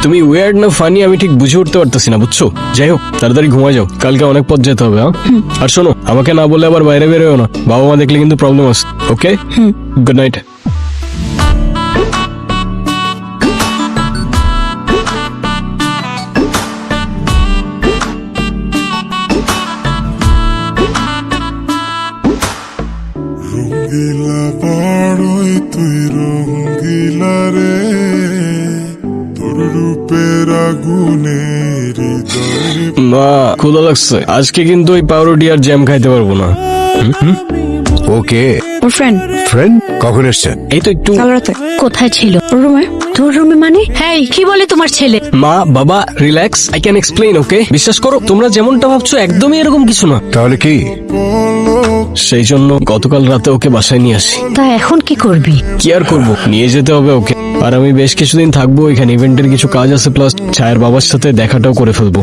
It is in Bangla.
তুমি ওয়ার্ড না ফানি আমি ঠিক বুঝে উঠতে পারতেছি না, বুঝছো? যাই হোক, তাড়াতাড়ি ঘুমায় যাও, কালকে অনেক পথ যেতে হবে। হ্যাঁ, আর শোনো, আমাকে না বলে আবার বাইরে বেরোয় না, বাবা মা দেখলে কিন্তু প্রবলেম আছে। ওকে, গুড নাইট। রঙ্গিলা বড়ই তুই রঙ্গিলা রে, তোর রূপের আগুনে হৃদয়। মা, ক্ষুধা লাগছে, আজকে কিন্তু ওই পাউরুটি আর জ্যাম খাইতে পারবো না। ওকে ওর ফ্রেন্ড ফ্রেন্ড কখন এসছেন? এই তো একটু। কাল রাতে কোথায় ছিল? ওর রুমে। তোর রুমে মানে? হ্যাঁ, কি বলে তোমার ছেলে? মা বাবা রিল্যাক্স, আই ক্যান এক্সপ্লেইন। ওকে, বিশ্বাস করো, তোমরা যেমনটা ভাবছো একদমই এরকম কিছু না। তাহলে কি? সেই জন্য গতকাল রাতে ওকে বাসায় নিয়ে আসি। তা এখন কি করবি? কি আর করবো, নিয়ে যেতে হবে ওকে। আর আমি বেশ কিছুদিন থাকবো এখানে, ইভেন্টের কিছু কাজ আছে, প্লাস ছায়ের বাবার সাথে দেখাটাও করে ফেলবো।